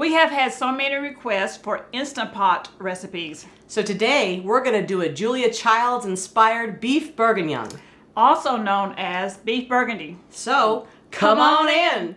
We have had so many requests for Instant Pot recipes. So today we're going to do a Julia Childs inspired beef bourguignon, Also known as beef Burgundy. So come on in.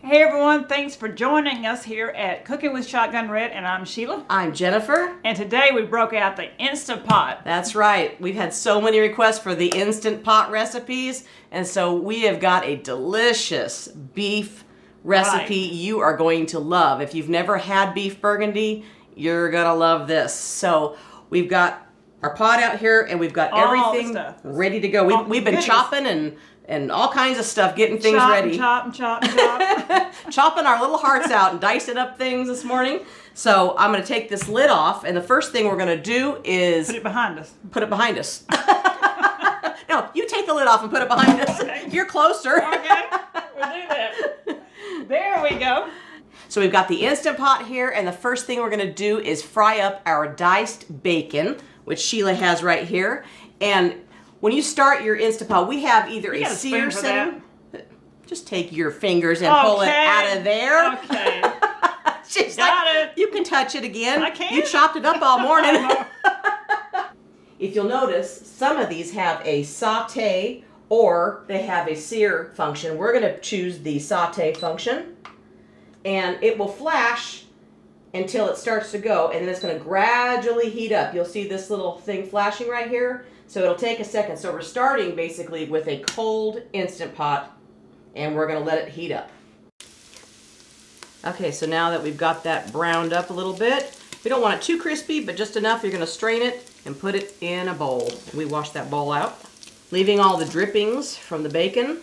Hey everyone, thanks for joining us here at Cooking with Shotgun Red, and I'm Sheila. I'm Jennifer. And today we broke out the Instant Pot. That's right. We've had so many requests for the Instant Pot recipes, and so we have got a delicious beef recipe you are going to love. If you've never had beef Burgundy, you're gonna love this. So we've got our pot out here, and we've got everything ready to go. We've been chopping and all kinds of stuff, getting things ready. Chop. Chopping our little hearts out and dicing up things this morning. So I'm going to take this lid off, and the first thing we're going to do is... Put it behind us. Put it behind us. No, you take the lid off and put it behind us. Okay. You're closer. Okay, we'll do that. There we go. So we've got the Instant Pot here, and the first thing we're going to do is fry up our diced bacon, which Sheila has right here. And when you start your Instant Pot, we have either a sear setting. Just take your fingers and pull it out of there. Okay. She's Got like, it. You can touch it again. I can. You chopped it up all morning. If you'll notice, some of these have a saute or they have a sear function. We're going to choose the saute function, and it will flash until it starts to go, and then it's going to gradually heat up. You'll see this little thing flashing right here. So it'll take a second. So we're starting basically with a cold Instant Pot, and we're going to let it heat up. Okay, so now that we've got that browned up a little bit, we don't want it too crispy, but just enough. You're going to strain it and put it in a bowl. We wash that bowl out, leaving all the drippings from the bacon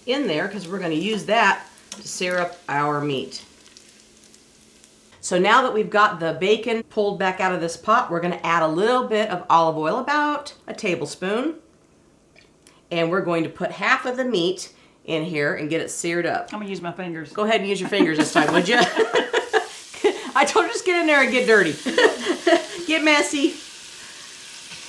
in there because we're going to use that to sear up our meat. So now that we've got the bacon pulled back out of this pot, we're going to add a little bit of olive oil, about a tablespoon. And we're going to put half of the meat in here and get it seared up. I'm going to use my fingers. Go ahead and use your fingers this time, would you? I told you just get in there and get dirty. Get messy.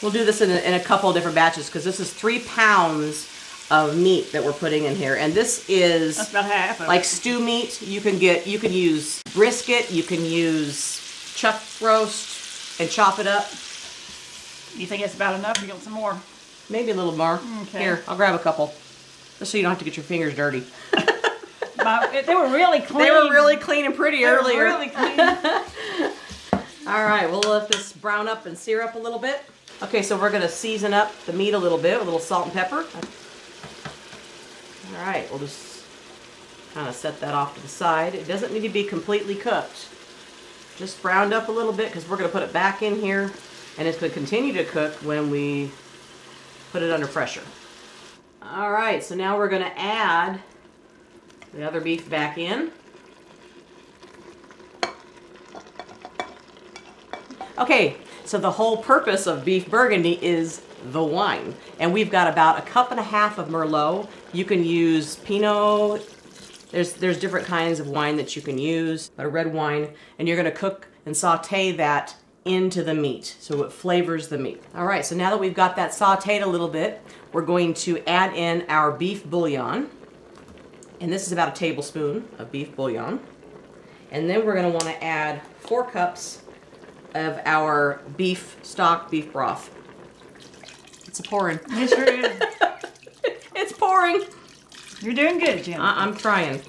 We'll do this in a couple of different batches because this is 3 pounds of meat that we're putting in here, and this is that's about half of like it. Stew meat. You can use brisket, you can use chuck roast and chop it up. You think it's about enough? You want some more? Maybe a little more. Okay. Here, I'll grab a couple, just so you don't have to get your fingers dirty. They were really clean. They were really clean and pretty earlier. Really clean. All right, we'll let this brown up and sear up a little bit. Okay, so we're going to season up the meat a little bit with a little salt and pepper. All right, we'll just kind of set that off to the side. It doesn't need to be completely cooked. Just browned up a little bit because we're going to put it back in here, and it's going to continue to cook when we put it under pressure. All right, so now we're going to add the other beef back in. Okay, so the whole purpose of beef Burgundy is the wine, and we've got about 1.5 cups of Merlot. You can use Pinot. There's different kinds of wine that you can use, but a red wine, and you're going to cook and saute that into the meat so it flavors the meat. All right, so now that we've got that sauteed a little bit, we're going to add in our beef bouillon, and this is about a tablespoon of beef bouillon, and then we're going to want to add 4 cups of our beef stock, beef broth. It's pouring. It sure is. It's pouring. You're doing good, Jim. I'm trying.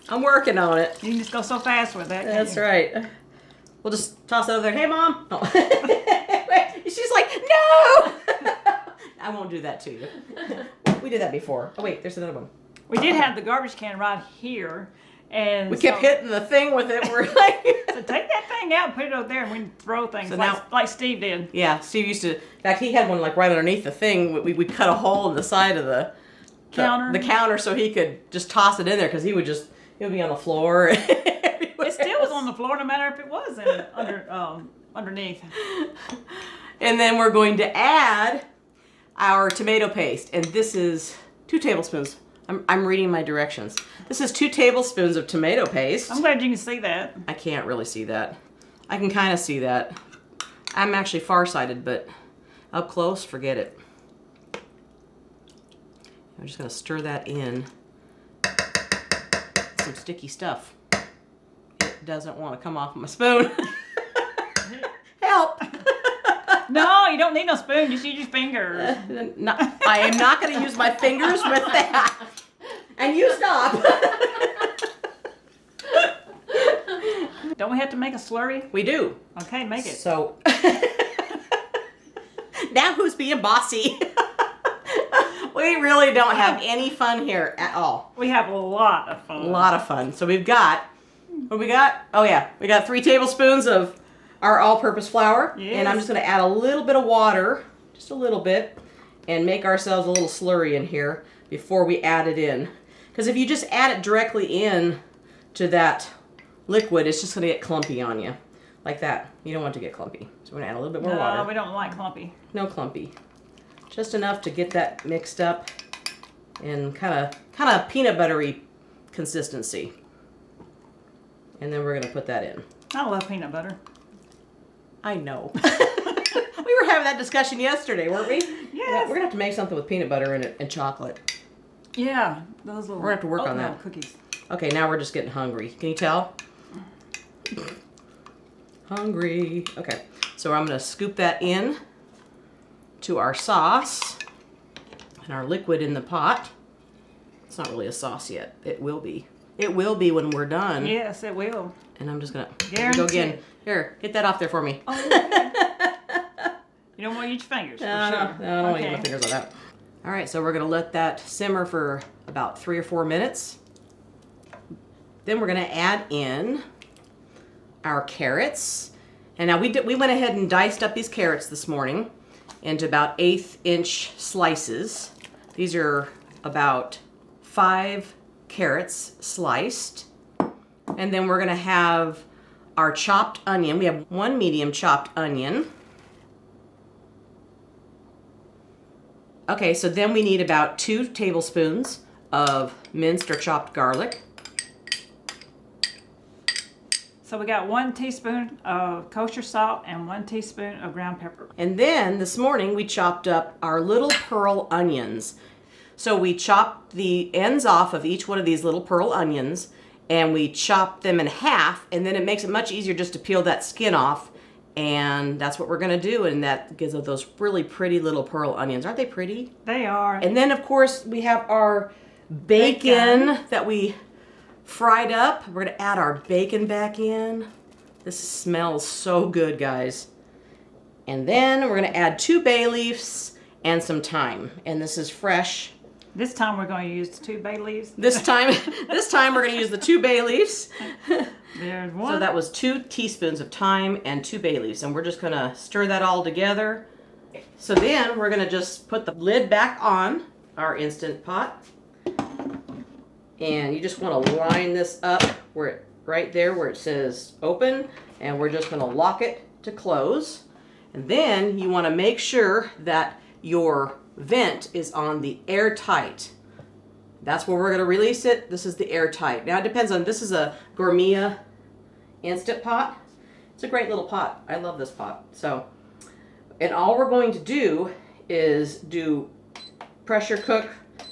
I'm working on it. You can just go so fast with that. That's right. We'll just toss it over there. Hey, Mom. Oh. She's like, no. I won't do that to you. We did that before. Oh, wait, there's another one. We did have the garbage can right here. And we kept hitting the thing with it. We're like, so take that thing out and put it over there, and we can throw things like Steve did. Yeah, Steve used to. In fact, he had one like right underneath the thing. We cut a hole in the side of the counter so he could just toss it in there because he would be on the floor. It still was on the floor, no matter if it was underneath. And then we're going to add our tomato paste, and this is 2 tablespoons I'm reading my directions. This is 2 tablespoons of tomato paste. I'm glad you can see that. I can't really see that. I can kind of see that. I'm actually farsighted, but up close, forget it. I'm just going to stir that in. Some sticky stuff. It doesn't want to come off my spoon. Help! No, you don't need no spoon. Just use your fingers. No, I am not going to use my fingers with that. And you stop. Don't we have to make a slurry? We do. Okay, make it. So, now who's being bossy? We really don't have any fun here at all. We have a lot of fun. A lot of fun. So we've got, what we got? Oh yeah, we got 3 tablespoons of our all-purpose flour. Yes. And I'm just going to add a little bit of water, just a little bit, and make ourselves a little slurry in here before we add it in. Because if you just add it directly in to that liquid, it's just going to get clumpy on you. Like that. You don't want it to get clumpy. So we're going to add a little bit more water. No, we don't like clumpy. No clumpy. Just enough to get that mixed up in kind of peanut buttery consistency. And then we're going to put that in. I love peanut butter. I know. We were having that discussion yesterday, weren't we? Yes. We're going to have to make something with peanut butter in it and chocolate. Yeah, those little. We're going to have to work on oatmeal that. Cookies. Okay, now we're just getting hungry. Can you tell? Hungry. Okay, so I'm going to scoop that in to our sauce and our liquid in the pot. It's not really a sauce yet. It will be. It will be when we're done. Yes, it will. And I'm just going to Guarantee. go again. Here, get that off there for me. Oh, okay. You don't want to use your fingers. No, for no, sure. no, I don't want to get my fingers on that. All right, so we're going to let that simmer for about 3 or 4 minutes. Then we're going to add in our carrots. And now we went ahead and diced up these carrots this morning into about 1/8 inch slices. These are about 5 carrots sliced. And then we're going to have our chopped onion. We have 1 medium chopped onion. Okay, so then we need about 2 tablespoons of minced or chopped garlic. So we got 1 teaspoon of kosher salt and 1 teaspoon of ground pepper. And then this morning we chopped up our little pearl onions. So we chopped the ends off of each one of these little pearl onions and we chopped them in half, and then it makes it much easier just to peel that skin off. And that's what we're going to do, and that gives us those really pretty little pearl onions. Aren't they pretty? They are. And then, of course, we have our bacon that we fried up. We're going to add our bacon back in. This smells so good, guys. And then we're going to add 2 bay leaves and some thyme. And this is fresh. This time we're going to use the 2 bay leaves. This time we're going to use the 2 bay leaves. There's 1. So that was 2 teaspoons of thyme and 2 bay leaves. And we're just going to stir that all together. So then we're going to just put the lid back on our Instant Pot. And you just want to line this up right there where it says open. And we're just going to lock it to close. And then you want to make sure that your vent is on the airtight. That's where we're going to release it. This is the airtight. Now it depends on, this is a Gourmet Instant Pot. It's a great little pot. I love this pot. So, and all we're going to do is do pressure cook,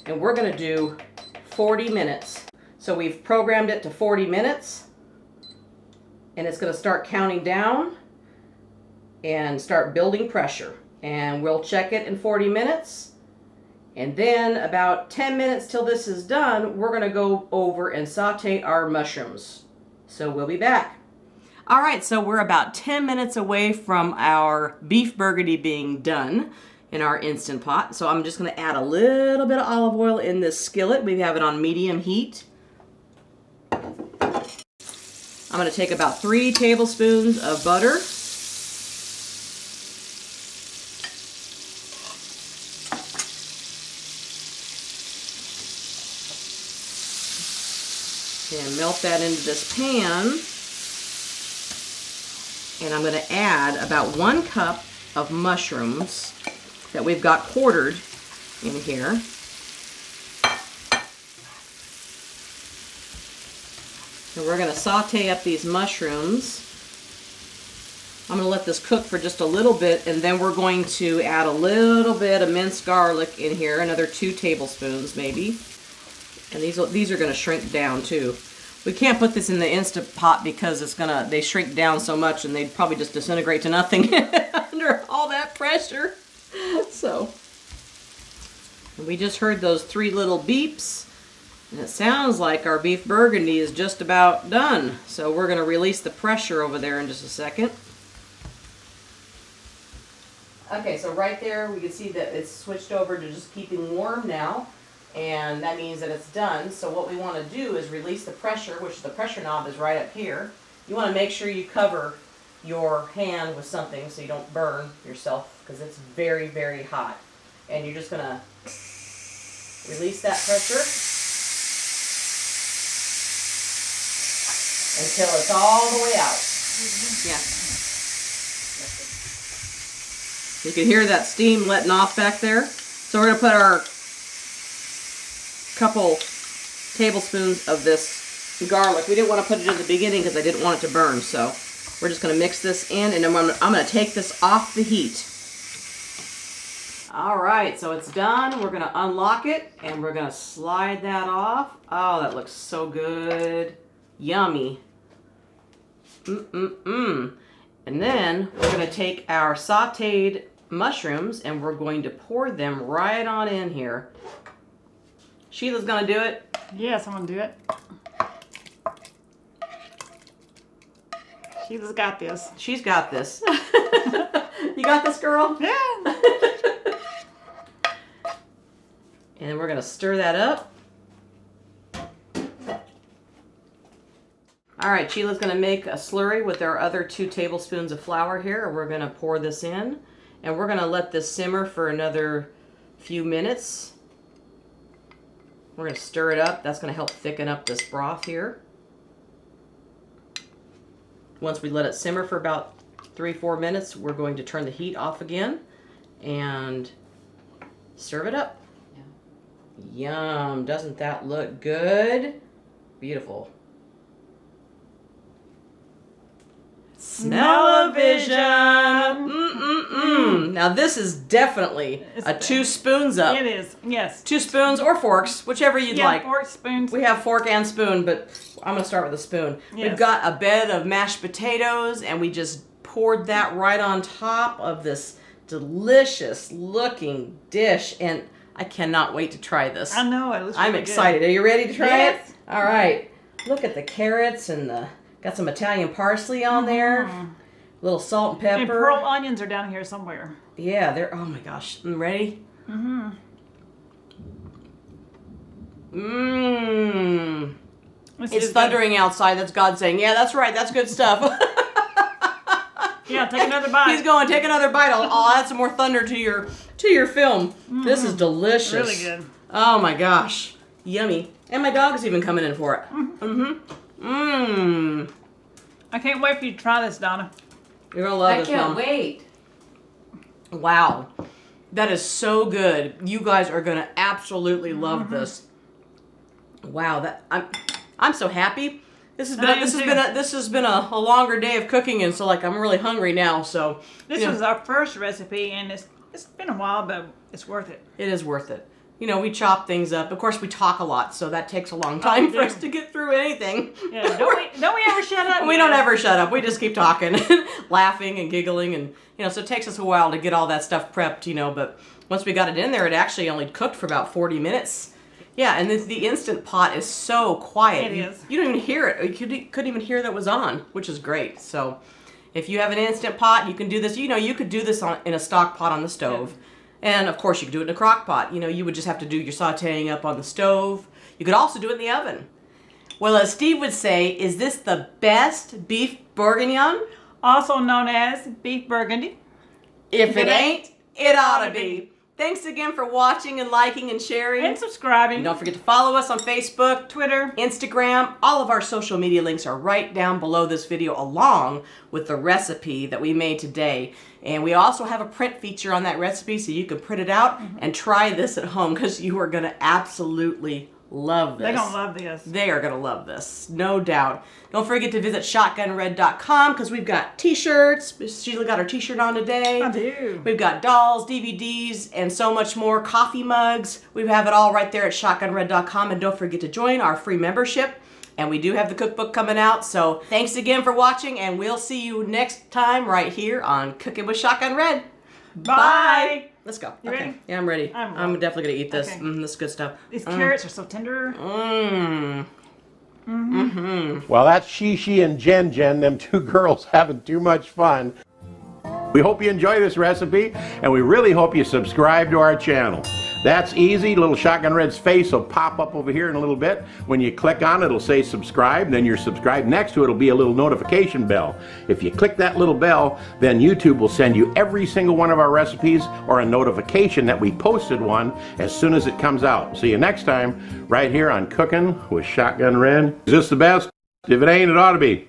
and we're going to do 40 minutes. So we've programmed it to 40 minutes, and it's going to start counting down and start building pressure. And we'll check it in 40 minutes. And then about 10 minutes till this is done, we're going to go over and saute our mushrooms. So we'll be back. All right, so we're about 10 minutes away from our beef burgundy being done in our Instant Pot. So I'm just going to add a little bit of olive oil in this skillet. We have it on medium heat. I'm going to take about 3 tablespoons of butter. And melt that into this pan. And I'm going to add about 1 cup of mushrooms that we've got quartered in here. And we're going to saute up these mushrooms. I'm going to let this cook for just a little bit, and then we're going to add a little bit of minced garlic in here, another 2 tablespoons maybe. And these are going to shrink down too. We can't put this in the Instant Pot because they shrink down so much and they'd probably just disintegrate to nothing under all that pressure. So, we just heard those 3 little beeps. And it sounds like our beef burgundy is just about done. So we're going to release the pressure over there in just a second. Okay, so right there we can see that it's switched over to just keeping warm now. And that means that it's done. So what we want to do is release the pressure, which the pressure knob is right up here. You want to make sure you cover your hand with something so you don't burn yourself because it's very, very hot. And you're just going to release that pressure until it's all the way out. Yeah. You can hear that steam letting off back there. So we're going to put our couple tablespoons of this garlic. We didn't want to put it in the beginning because I didn't want it to burn. So we're just going to mix this in, and I'm going to take this off the heat. All right, so it's done. We're going to unlock it, and we're going to slide that off. Oh, that looks so good. Yummy. And then we're going to take our sauteed mushrooms, and we're going to pour them right on in here. Sheila's going to do it. Yes, I'm going to do it. Sheila's got this. She's got this. You got this, girl? Yeah. And then we're going to stir that up. All right, Sheila's going to make a slurry with our other 2 tablespoons of flour here. We're going to pour this in, and we're going to let this simmer for another few minutes. We're going to stir it up. That's going to help thicken up this broth here. Once we let it simmer for about 3-4 minutes, we're going to turn the heat off again and serve it up. Yum, doesn't that look good? Beautiful. Smell-o-vision. Now this is definitely a 2 spoons up. It is, yes. 2 spoons or forks, whichever you'd like. Fork, spoons. We have fork and spoon, but I'm going to start with a spoon. Yes. We've got a bed of mashed potatoes, and we just poured that right on top of this delicious looking dish, and I cannot wait to try this. I know, it looks really I'm excited. good. Are you ready to try Yes. it? All right. Look at the carrots and got some Italian parsley on there. Little salt and pepper. And pearl onions are down here somewhere. Yeah, they're, oh my gosh. Ready? It's thundering outside. That's God saying, yeah, that's right. That's good stuff. Yeah, take another bite. He's going, take another bite. I'll add some more thunder to your film. This is delicious. Really good. Oh my gosh. Yummy. And my dog's even coming in for it. I can't wait for you to try this, Donna. You're gonna love this, I can't Mom. wait. Wow. That is so good. You guys are gonna absolutely love this. Wow, I'm so happy. This has been a longer day of cooking, and so like I'm really hungry now. So This was our first recipe, and it's been a while, but it's worth it. it is worth it. You know, we chop things up. Of course, we talk a lot, so that takes a long time for us to get through anything. Yeah, don't we ever shut up? We don't ever shut up. We just keep talking, laughing and giggling, and so it takes us a while to get all that stuff prepped. But once we got it in there, it actually only cooked for about 40 minutes. Yeah, and the Instant Pot is so quiet. It is. You don't even hear it. You couldn't even hear that it was on, which is great. So if you have an Instant Pot, you can do this. You could do this in a stock pot on the stove. Yeah. And of course, you could do it in a crock pot. You would just have to do your sauteing up on the stove. You could also do it in the oven. Well, as Steve would say, is this the best beef bourguignon? Also known as beef burgundy. If it ain't, it ought to be. Thanks again for watching and liking and sharing. And subscribing. And don't forget to follow us on Facebook, Twitter, Instagram. All of our social media links are right down below this video, along with the recipe that we made today. And we also have a print feature on that recipe, so you can print it out and try this at home, because you are going to absolutely love this. They're gonna love this. They are gonna love this, no doubt. Don't forget to visit shotgunred.com because we've got t-shirts. Sheila got her t-shirt on today. I do. We've got dolls, DVDs, and so much more. Coffee mugs. We have it all right there at shotgunred.com. And don't forget to join our free membership. And we do have the cookbook coming out. So thanks again for watching, and we'll see you next time right here on Cooking with Shotgun Red. Bye. Let's go. You ready? Yeah, I'm ready. I'm definitely gonna eat this. Okay. This is good stuff. These carrots are so tender. Well, that's Shishi and Jen, them two girls having too much fun. We hope you enjoy this recipe, and we really hope you subscribe to our channel. That's easy. Little Shotgun Red's face will pop up over here in a little bit. When you click on it, it'll say subscribe, then you're subscribed. Next to it will be a little notification bell. If you click that little bell, then YouTube will send you every single one of our recipes or a notification that we posted one as soon as it comes out. See you next time right here on Cooking with Shotgun Red. Is this the best? If it ain't, it ought to be.